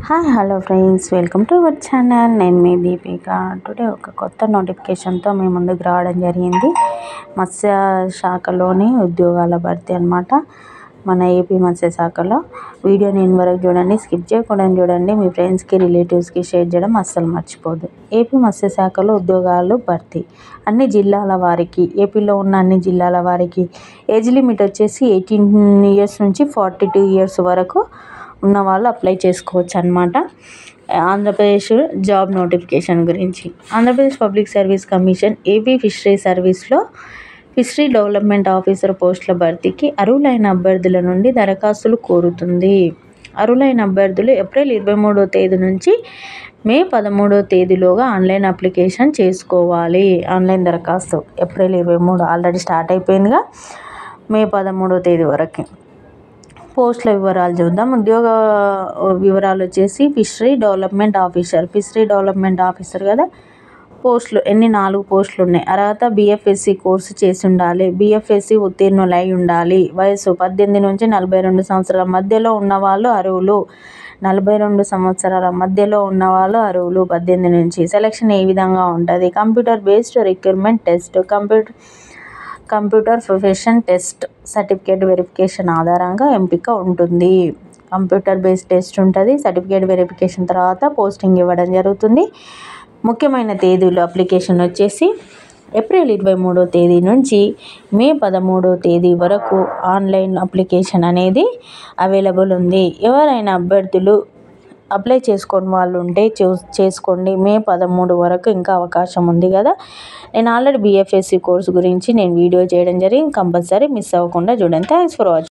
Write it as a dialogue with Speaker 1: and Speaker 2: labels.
Speaker 1: Hi hello friends, welcome to our channel. నేను మీ Deepika. Today ఒక కొత్త నోటిఫికేషన్తో మీ ముందుకు రావడం జరిగింది. మత్స్య శాఖలోని ఉద్యోగాల భర్తీ అన్నమాట. మన ఏపీ మత్స్య శాఖలో వీడియో నేను వరకు చూడండి, స్కిప్ చేయకుండా చూడండి. మీ ఫ్రెండ్స్కి రిలేటివ్స్కి షేర్ చేయడం అస్సలు మర్చిపోదు. ఏపీ మత్స్య శాఖలో ఉద్యోగాలు భర్తీ అన్ని జిల్లాల వారికి, ఏపీలో ఉన్న అన్ని జిల్లాల వారికి ఏజ్ లిమిట్ వచ్చేసి 18 ఇయర్స్ నుంచి 42 ఇయర్స్ వరకు ఉన్న వాళ్ళు అప్లై చేసుకోవచ్చు అన్నమాట. ఆంధ్రప్రదేశ్ జాబ్ నోటిఫికేషన్ గురించి, Andhra Pradesh public service commission AP fishery సర్వీస్లో ఫిషరీ డెవలప్మెంట్ ఆఫీసర్ పోస్టుల భర్తీకి అర్హులైన అభ్యర్థుల నుండి దరఖాస్తులు కోరుతుంది. అర్హులైన అభ్యర్థులు ఏప్రిల్ 23వ తేదీ నుంచి మే 13వ తేదీలోగా ఆన్లైన్ అప్లికేషన్ చేసుకోవాలి. ఆన్లైన్ దరఖాస్తు ఏప్రిల్ 23 ఆల్రెడీ స్టార్ట్ అయిపోయిందిగా, మే 13వ తేదీ వరకు. పోస్టుల వివరాలు చూద్దాం. ఉద్యోగ వివరాలు వచ్చేసి ఫిషరీ డెవలప్మెంట్ ఆఫీసర్ కదా. పోస్టులు 4 పోస్టులు ఉన్నాయి. అర్హత BFSC కోర్సు చేసి ఉండాలి, BFSC ఉత్తీర్ణులై ఉండాలి. వయసు 18 నుంచి 42 సంవత్సరాల మధ్యలో ఉన్నవాళ్ళు అర్హులు. 42 సంవత్సరాల మధ్యలో ఉన్నవాళ్ళు అర్హులు 18 నుంచి. సెలక్షన్ ఏ విధంగా ఉంటుంది? Computer based recruitment test, computer profession test, certificate verification ఆధారంగా ఎంపిక ఉంటుంది. కంప్యూటర్ బేస్డ్ టెస్ట్ ఉంటుంది. సర్టిఫికేట్ వెరిఫికేషన్ తర్వాత పోస్టింగ్ ఇవ్వడం జరుగుతుంది. ముఖ్యమైన తేదీలు అప్లికేషన్ వచ్చేసి ఏప్రిల్ 23వ తేదీ నుంచి మే 13వ తేదీ వరకు ఆన్లైన్ అప్లికేషన్ అనేది అవైలబుల్ ఉంది. ఎవరైనా అభ్యర్థులు అప్లై చేసుకొని వాళ్ళు ఉంటే చేసుకోండి. మే 13 వరకు ఇంకా అవకాశం ఉంది కదా. నేను ఆల్రెడీ BFSC కోర్సు గురించి వీడియో చేయడం జరిగింది. కంపల్సరీ మిస్ అవ్వకుండా చూడండి. Thanks for watching.